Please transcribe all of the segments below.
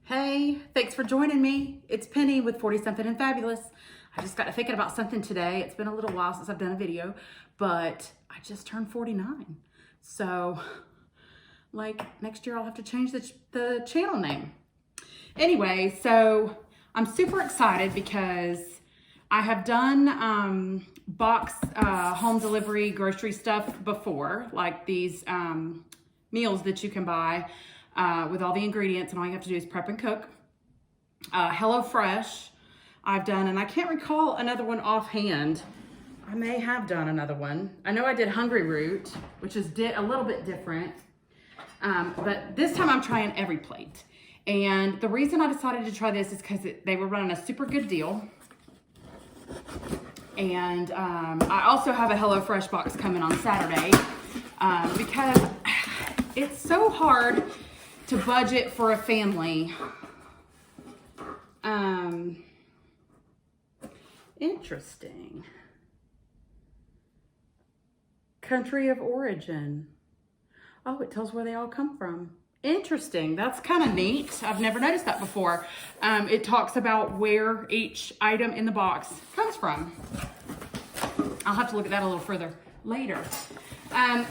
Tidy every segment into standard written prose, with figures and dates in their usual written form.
Hey, thanks for joining me. It's Penny with 40 Something and Fabulous. I just got to thinking about something today. It's been a little while since I've done a video, but I just turned 49. So, like, next year I'll have to change the channel name. Anyway, so I'm super excited because I have done box home delivery grocery stuff before, like these meals that you can buy with all the ingredients, and all you have to do is prep and cook. HelloFresh I've done, and I can't recall another one offhand. I may have done another one. I know I did Hungry Root, which is a little bit different, but this time I'm trying EVERYPLATE. And the reason I decided to try this is because they were running a super good deal. And I also have a HelloFresh box coming on Saturday because it's so hard to budget for a family. Interesting. Country of origin. Oh, it tells where they all come from. Interesting. That's kind of neat. I've never noticed that before. It talks about where each item in the box comes from. I'll have to look at that a little further later.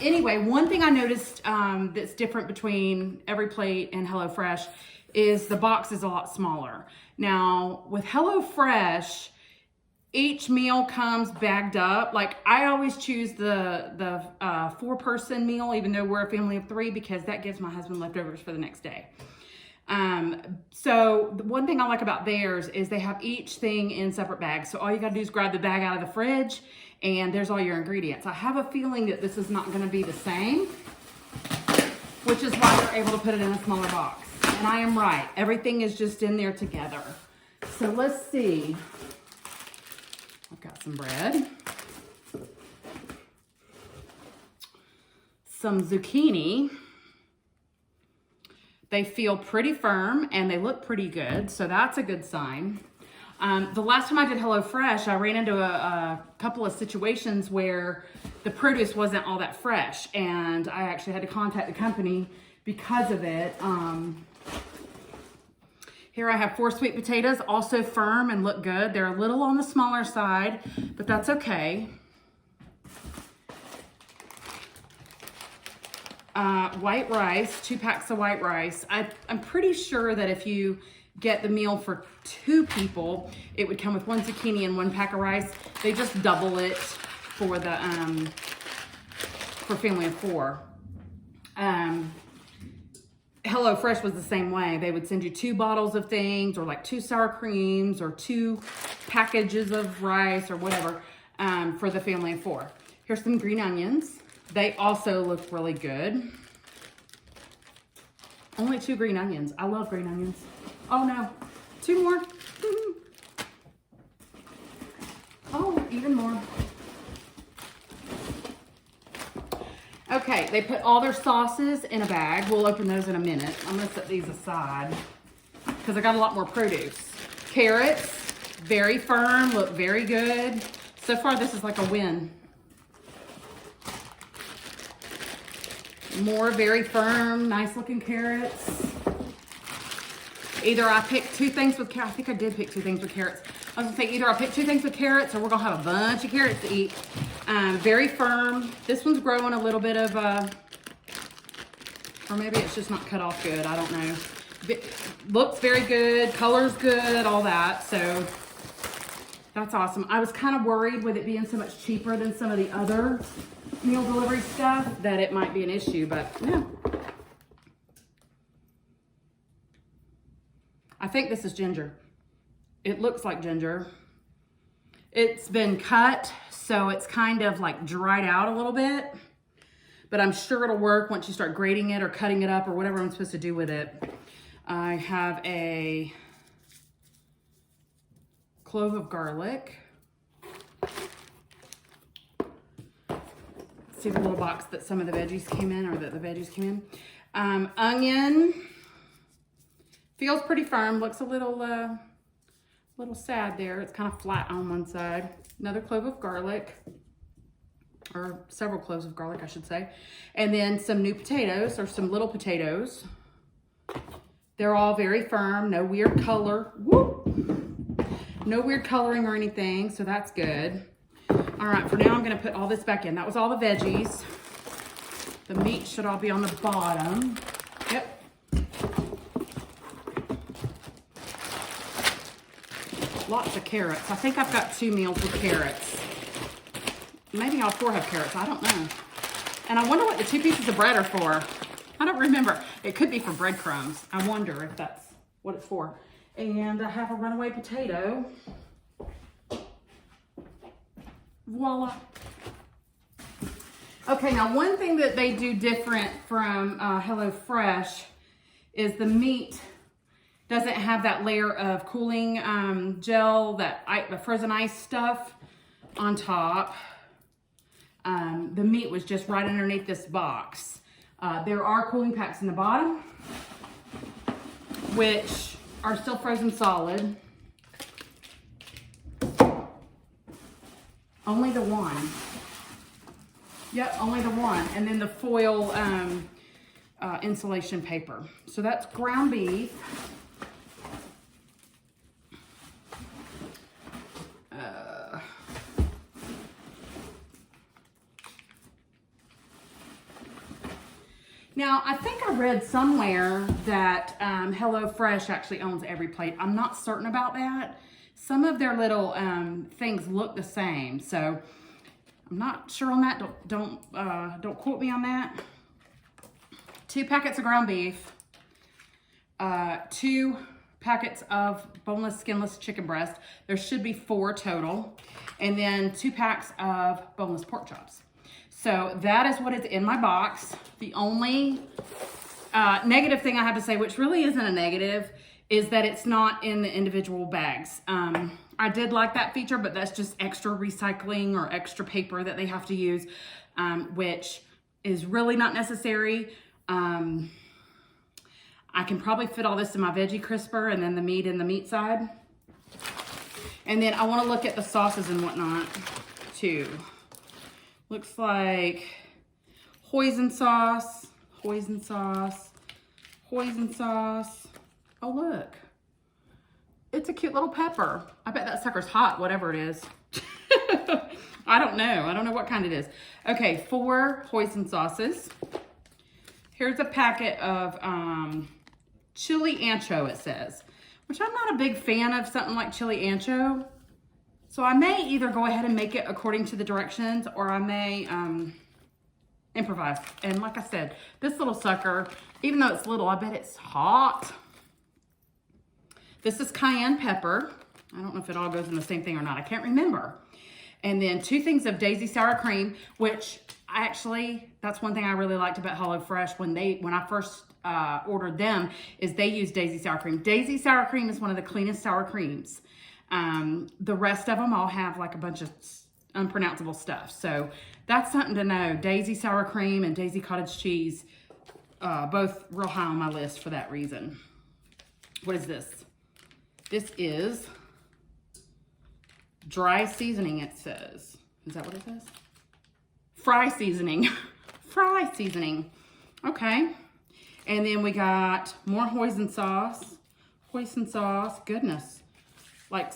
Anyway, one thing I noticed that's different between EVERYPLATE and HelloFresh is the box is a lot smaller. Now, with HelloFresh, each meal comes bagged up. Like, I always choose the 4-person meal, even though we're a family of 3, because that gives my husband leftovers for the next day. So the one thing I like about theirs is they have each thing in separate bags. So all you gotta do is grab the bag out of the fridge and there's all your ingredients. I have a feeling that this is not gonna be the same, which is why they're able to put it in a smaller box. And I am right, everything is just in there together. So let's see. I've got some bread, some zucchini. They feel pretty firm and they look pretty good, so that's a good sign. The last time I did HelloFresh, I ran into a couple of situations where the produce wasn't all that fresh, and I actually had to contact the company because of it. Here I have 4 sweet potatoes, also firm and look good. They're a little on the smaller side, but that's okay. White rice, 2 packs of white rice. I'm pretty sure that if you get the meal for 2 people, it would come with 1 zucchini and 1 pack of rice. They just double it for the for family of 4. HelloFresh was the same way. They would send you 2 bottles of things, or like 2 sour creams, or 2 packages of rice, or whatever, for the family of 4. Here's some green onions. They also look really good. Only 2 green onions. I love green onions. Oh no, 2 more. Oh, even more. Okay, they put all their sauces in a bag. We'll open those in a minute. I'm gonna set these aside because I got a lot more produce. Carrots, very firm, look very good. So far, this is like a win. More very firm, nice looking carrots. Either I picked 2 things with carrots. I think I did pick 2 things with carrots. I was gonna say either I picked 2 things with carrots, or we're gonna have a bunch of carrots to eat. Very firm. This one's growing a little bit of, or maybe it's just not cut off good. I don't know. Looks very good, color's good, all that. So that's awesome. I was kind of worried with it being so much cheaper than some of the other meal delivery stuff that it might be an issue, but no. I think this is ginger. It looks like ginger. It's been cut, so it's kind of like dried out a little bit, but I'm sure it'll work once you start grating it or cutting it up or whatever I'm supposed to do with it. I have a clove of garlic. See the little box that some of the veggies came in, or that the veggies came in. Onion. Feels pretty firm. Looks a little sad there. It's kind of flat on one side. Another clove of garlic, or several cloves of garlic, I should say. And then some new potatoes, or some little potatoes. They're all very firm, no weird color. Whoop. No weird coloring or anything, so that's good. All right, for now I'm gonna put all this back in. That was all the veggies. The meat should all be on the bottom. Yep. Lots of carrots. I think I've got 2 meals with carrots. Maybe all 4 have carrots, I don't know. And I wonder what the 2 pieces of bread are for. I don't remember. It could be for breadcrumbs. I wonder if that's what it's for. And I have a runaway potato. Voila. Okay, now one thing that they do different from HelloFresh is the meat doesn't have that layer of cooling gel, the frozen ice stuff on top. The meat was just right underneath this box. There are cooling packs in the bottom, which are still frozen solid. Only the one. Yep, only the one. And then the foil insulation paper. So that's ground beef. Now, I think I read somewhere that HelloFresh actually owns EVERYPLATE. I'm not certain about that. Some of their little things look the same, so I'm not sure on that. Don't quote me on that. 2 packets of ground beef, 2 packets of boneless, skinless chicken breast. There should be 4 total, and then 2 packs of boneless pork chops. So that is what is in my box. The only negative thing I have to say, which really isn't a negative, is that it's not in the individual bags. I did like that feature, but that's just extra recycling or extra paper that they have to use, which is really not necessary. I can probably fit all this in my veggie crisper and then the meat in the meat side. And then I want to look at the sauces and whatnot too. Looks like hoisin sauce, hoisin sauce, hoisin sauce. Oh, look. It's a cute little pepper. I bet that sucker's hot, whatever it is. I don't know. I don't know what kind it is. Okay, 4 hoisin sauces. Here's a packet of chili ancho, it says, which I'm not a big fan of something like chili ancho. So I may either go ahead and make it according to the directions, or I may improvise. And like I said, this little sucker, even though it's little, I bet it's hot. This is cayenne pepper. I don't know if it all goes in the same thing or not. I can't remember. And then 2 things of Daisy sour cream, which actually, that's one thing I really liked about HelloFresh when I first ordered them, is they use Daisy sour cream. Daisy sour cream is one of the cleanest sour creams. The rest of them all have like a bunch of unpronounceable stuff. So that's something to know. Daisy sour cream and Daisy cottage cheese, both real high on my list for that reason. What is this? This is dry seasoning, it says. Is that what it says? Fry seasoning. Fry seasoning. Okay. And then we got more hoisin sauce. Hoisin sauce. Goodness. Like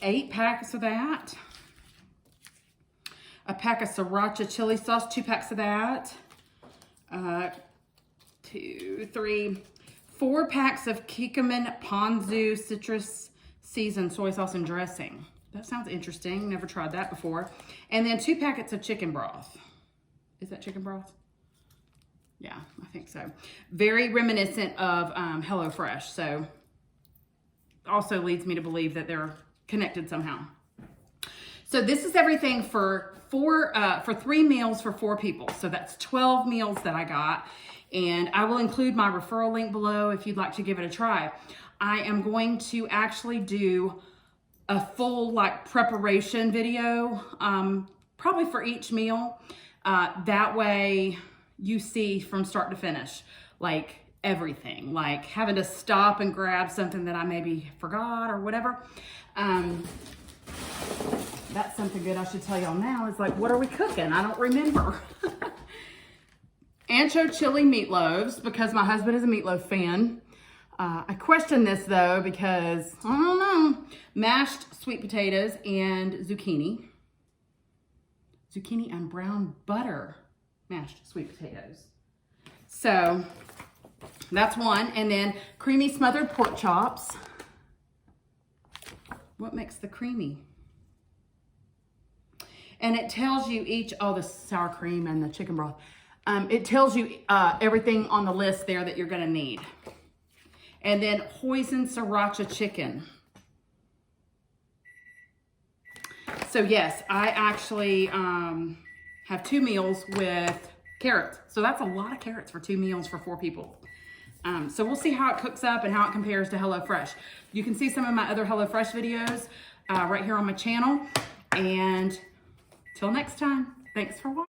8 packs of that. A pack of sriracha chili sauce, 2 packs of that. 2, 3, 4 packs of kikkoman ponzu citrus seasoned soy sauce and dressing. That sounds interesting. Never tried that before. And then 2 packets of chicken broth. Is that chicken broth? Yeah, I think so. Very reminiscent of HelloFresh. So also leads me to believe that they're connected somehow. So this is everything for 3 meals for 4 people. So that's 12 meals that I got. And I will include my referral link below if you'd like to give it a try. I am going to actually do a full like preparation video, probably for each meal. That way you see from start to finish, like everything, like having to stop and grab something that I maybe forgot or whatever. That's something good I should tell y'all now is like, what are we cooking? I don't remember. Ancho chili meatloaves, because my husband is a meatloaf fan. I question this though because, I don't know, mashed sweet potatoes and zucchini. Zucchini and brown butter mashed sweet potatoes. So that's one. And then creamy smothered pork chops. What makes the creamy? And it tells you each, oh, the sour cream and the chicken broth. It tells you everything on the list there that you're gonna need. And then hoisin sriracha chicken. So yes, I actually have 2 meals with carrots. So that's a lot of carrots for 2 meals for 4 people. So we'll see how it cooks up and how it compares to HelloFresh. You can see some of my other HelloFresh videos right here on my channel. And till next time, thanks for watching.